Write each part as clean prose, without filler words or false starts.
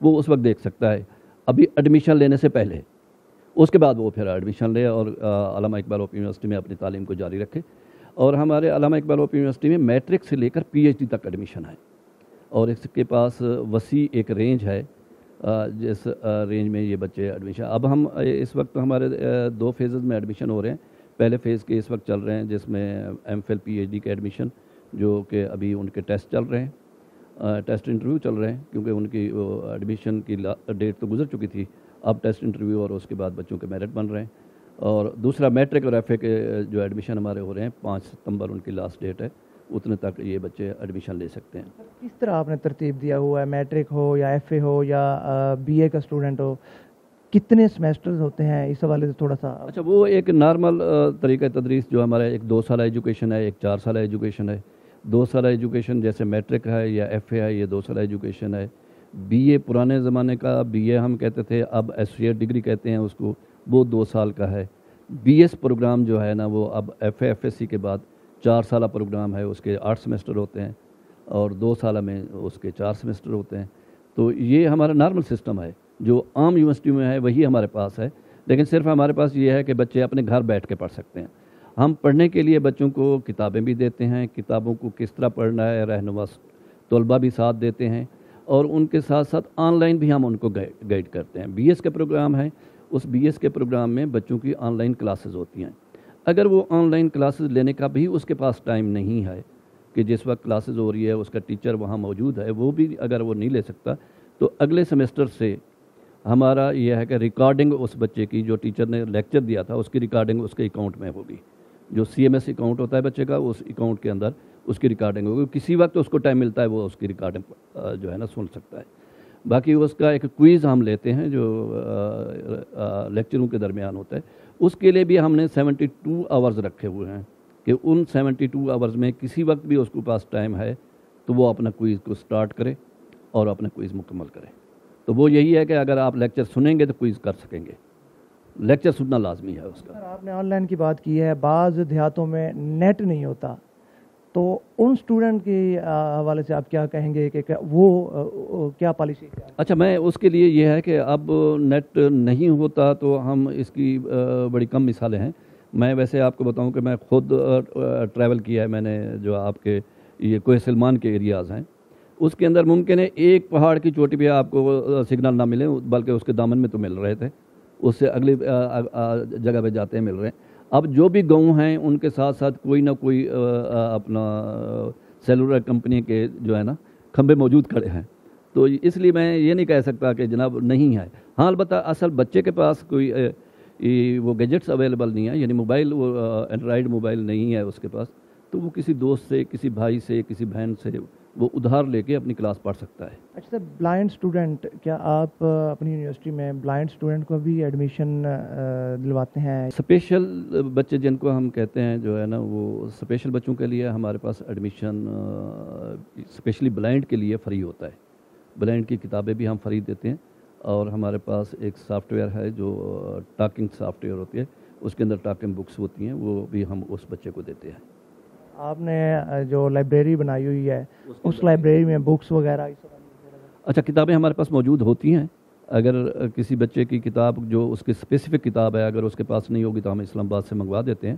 وہ اس وقت دیکھ سکتا ہے ابھی ایڈمیشن لینے سے پہلے. اس کے بعد وہ پھر ایڈمیشن لے اور علامہ اقبال اوپن یونیورسٹی میں اپنی تعلیم کو جاری رکھے. اور ہمارے علامہ اقبال اوپن یونیورسٹی میں میٹرک سے لے کر پی ایچ ڈی تک ایڈمیشن ہے, اور اس کے پاس وسیع ایک رینج ہے جس رینج میں یہ بچے ایڈمیشن. اب ہم اس وقت ہمارے 2 فیزز میں ایڈمیشن ہو رہے ہیں. پہلے فیز کے اس وقت چل رہے ہیں جس میں M Phil P H D کے ایڈمیشن, جو کہ ابھی ان کے ٹیسٹ چل رہے ہیں, ٹیسٹ انٹرویو چل رہے ہیں, کیونکہ ان کی ایڈمیشن کی ڈیٹ تو گزر چکی تھی. اب ٹیسٹ انٹرویو اور اس کے بعد بچوں کے میرٹ بن رہے ہیں. اور دوسرا میٹرک اور ایف اے کے جو ایڈمیشن ہمارے ہو رہے ہیں 5 ستمبر ان کی لاسٹ ڈیٹ ہے, اتنے تک یہ بچے ایڈمیشن لے سکتے ہیں. کس طرح آپ نے ترتیب دیا ہوا ہے, میٹرک ہو یا ایف اے ہو یا بی اے کا اسٹوڈنٹ ہو, کتنے سمیسٹرز ہوتے ہیں, اس حوالے سے تھوڑا سا. اچھا, وہ ایک نارمل طریقہ تدریس جو ہمارا ایک 2 سالہ ایجوکیشن ہے, ایک 4 سالہ ایجوکیشن ہے. 2 سالہ ایجوکیشن جیسے میٹرک ہے یا ایف اے ہے, یہ 2 سالہ ایجوکیشن ہے. بی اے پرانے زمانے کا بی اے ہم کہتے تھے, اب ایسوسیٹ ڈگری کہتے ہیں اس کو, وہ 2 سال کا ہے. بی ایس پروگرام جو ہے نا وہ اب F A F S C کے بعد 4 سالہ پروگرام ہے, اس کے 8 سمیسٹر ہوتے ہیں, اور 2 سالہ میں اس کے 4 سمیسٹر ہوتے ہیں. تو یہ ہمارا نارمل سسٹم ہے, جو عام یونیورسٹی میں ہے وہی ہمارے پاس ہے. لیکن صرف ہمارے پاس یہ ہے کہ بچے اپنے گھر بیٹھ کے پڑھ سکتے ہیں. ہم پڑھنے کے لیے بچوں کو کتابیں بھی دیتے ہیں, کتابوں کو کس طرح پڑھنا ہے رہنما طلباء بھی ساتھ دیتے ہیں, اور ان کے ساتھ ساتھ آن لائن بھی ہم ان کو گائیڈ کرتے ہیں. بی ایس کا پروگرام ہے, اس بی ایس کے پروگرام میں بچوں کی آن لائن کلاسز ہوتی ہیں. اگر وہ آن لائن کلاسز لینے کا بھی اس کے پاس ٹائم نہیں ہے کہ جس وقت کلاسز ہو رہی ہے اس کا ٹیچر وہاں موجود ہے, وہ بھی اگر وہ نہیں لے سکتا, تو اگلے سمیسٹر سے ہمارا یہ ہے کہ ریکارڈنگ اس بچے کی جو ٹیچر نے لیکچر دیا تھا اس کی ریکارڈنگ اس کے اکاؤنٹ میں ہوگی. جو سی ایم ایس اکاؤنٹ ہوتا ہے بچے کا, اس اکاؤنٹ کے اندر اس کی ریکارڈنگ ہوگی. کسی وقت اس کو ٹائم ملتا ہے وہ اس کی ریکارڈنگ جو ہے نا سن سکتا ہے. باقی اس کا ایک کوئز ہم لیتے ہیں جو لیکچروں کے درمیان ہوتا ہے, اس کے لیے بھی ہم نے 72 آورز رکھے ہوئے ہیں کہ ان 72 آورز میں کسی وقت بھی اس کو پاس ٹائم ہے تو وہ اپنا کوئز کو سٹارٹ کرے اور اپنا کوئز مکمل کرے. تو وہ یہی ہے کہ اگر آپ لیکچر سنیں گے تو کوئز کر سکیں گے, لیکچر سننا لازمی ہے اس کا. آپ نے آن لائن کی بات کی ہے, بعض دیہاتوں میں نیٹ نہیں ہوتا, تو ان اسٹوڈنٹ کے حوالے سے آپ کیا کہیں گے کہ وہ کیا پالیسی ہے؟ اچھا, میں اس کے لیے یہ ہے کہ اب نیٹ نہیں ہوتا تو ہم اس کی بڑی کم مثالیں ہیں. میں ویسے آپ کو بتاؤں کہ میں خود ٹریول کیا ہے میں نے, جو آپ کے یہ کوہ سلمان کے ایریاز ہیں اس کے اندر ممکن ہے ایک پہاڑ کی چوٹی پہ آپ کو سگنل نہ ملے, بلکہ اس کے دامن میں تو مل رہے تھے, اس سے اگلی جگہ پہ جاتے ہیں مل رہے ہیں. اب جو بھی گاؤں ہیں ان کے ساتھ ساتھ کوئی نہ کوئی اپنا سیلولر کمپنی کے جو ہے نا کھمبے موجود کھڑے ہیں. تو اس لیے میں یہ نہیں کہہ سکتا کہ جناب نہیں ہے. ہاں, البتہ اصل بچے کے پاس کوئی وہ گیجٹس اویلیبل نہیں ہے, یعنی موبائل, وہ اینڈرائڈ موبائل نہیں ہے اس کے پاس, تو وہ کسی دوست سے, کسی بھائی سے, کسی بہن سے وہ ادھار لے کے اپنی کلاس پڑھ سکتا ہے. اچھا, بلائنڈ اسٹوڈنٹ, کیا آپ اپنی یونیورسٹی میں بلائنڈ اسٹوڈنٹ کو بھی ایڈمیشن دلواتے ہیں؟ اسپیشل بچے جن کو ہم کہتے ہیں جو ہے نا, وہ اسپیشل بچوں کے لیے ہمارے پاس ایڈمیشن اسپیشلی بلائنڈ کے لیے فری ہوتا ہے. بلائنڈ کی کتابیں بھی ہم فری دیتے ہیں, اور ہمارے پاس ایک سافٹ ویئر ہے جو ٹاکنگ سافٹ ویئر ہوتی ہے, اس کے اندر ٹاکنگ بکس ہوتی ہیں, وہ بھی ہم اس بچے کو دیتے ہیں. آپ نے جو لائبریری بنائی ہوئی ہے اس لائبریری میں بکس وغیرہ؟ اچھا, کتابیں ہمارے پاس موجود ہوتی ہیں. اگر کسی بچے کی کتاب جو اس کی اسپیسیفک کتاب ہے اگر اس کے پاس نہیں ہوگی تو ہم اسلام آباد سے منگوا دیتے ہیں,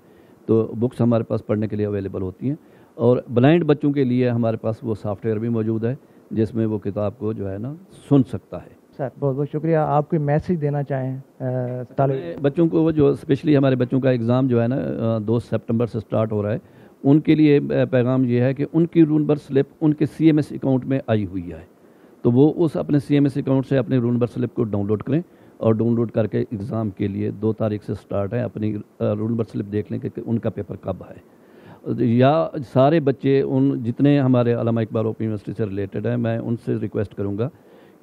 تو بکس ہمارے پاس پڑھنے کے لیے اویلیبل ہوتی ہیں. اور بلائنڈ بچوں کے لیے ہمارے پاس وہ سافٹ ویئر بھی موجود ہے جس میں وہ کتاب کو جو ہے نا سن سکتا ہے. سر بہت بہت شکریہ. آپ کوئی میسیج دینا چاہیں بچوں کو؟ جو اسپیشلی ہمارے بچوں کا ایگزام جو ہے نا 2 سپٹمبر سے سٹارٹ ہو رہا ہے, ان کے لیے پیغام یہ ہے کہ ان کی رول نمبر سلپ ان کے سی ایم ایس اکاؤنٹ میں آئی ہوئی ہے, تو وہ اس اپنے سی ایم ایس اکاؤنٹ سے اپنے رول نمبر سلپ کو ڈاؤن لوڈ کریں, اور ڈاؤن لوڈ کر کے ایگزام کے لیے 2 تاریخ سے سٹارٹ ہے, اپنی رول نمبر سلپ دیکھ لیں کہ ان کا پیپر کب ہے. یا سارے بچے ان جتنے ہمارے علامہ اقبال اوپن یونیورسٹی سے ریلیٹڈ ہیں, میں ان سے ریکویسٹ کروں گا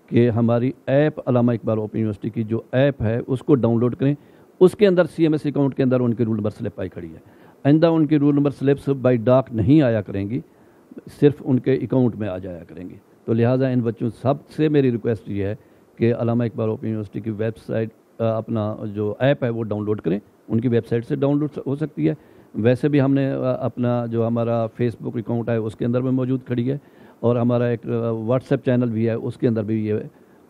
کہ ہماری ایپ علامہ اقبال اوپن یونیورسٹی کی جو ایپ ہے اس کو ڈاؤن لوڈ کریں. اس کے اندر سی ایم ایس اکاؤنٹ کے اندر ان کی رول نمبر سلپ آئی کھڑی ہے. آئندہ ان کی رول نمبر سلپس بائی ڈاک نہیں آیا کریں گی, صرف ان کے اکاؤنٹ میں آ جایا کریں گی. تو لہٰذا ان بچوں سب سے میری ریکویسٹ یہ ہے کہ علامہ اقبال اوپن یونیورسٹی کی ویب سائٹ اپنا جو ایپ ہے وہ ڈاؤن لوڈ کریں. ان کی ویب سائٹ سے ڈاؤن لوڈ ہو سکتی ہے. ویسے بھی ہم نے اپنا جو ہمارا فیس بک اکاؤنٹ ہے اس کے اندر بھی موجود کھڑی ہے, اور ہمارا ایک واٹس ایپ چینل بھی ہے, اس کے اندر بھی یہ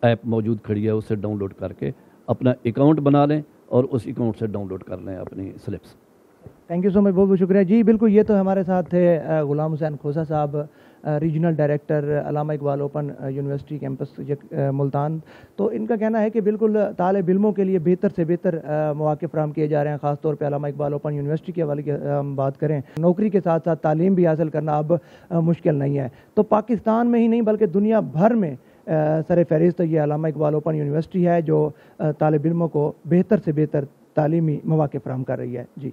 ایپ موجود کھڑی ہے، اسے ڈاؤن لوڈ کر کے اپنا اکاؤنٹ بنا لیں اور اس اکاؤنٹ سے ڈاؤن لوڈ کر لیں اپنی سلپس۔ تھینک یو سو مچ، بہت بہت شکریہ جی۔ بالکل، یہ تو ہمارے ساتھ تھے غلام حسین کھوسہ صاحب، regional director Allama Iqbal open university campus Multan. تو ان کا کہنا ہے کہ بالکل طالب علموں کے لیے بہتر سے بہتر مواقع فراہم کیے جا رہے ہیں، خاص طور پہ علامہ اقبال اوپن یونیورسٹی کے حوالے کی ہم بات کریں، نوکری کے ساتھ ساتھ تعلیم بھی حاصل کرنا اب مشکل نہیں ہے۔ تو پاکستان میں ہی نہیں بلکہ دنیا بھر میں سر فہرست یہ علامہ اقبال اوپن یونیورسٹی ہے جو طالب علموں کو بہتر سے بہتر تعلیمی مواقع فراہم کر رہی ہے۔ جی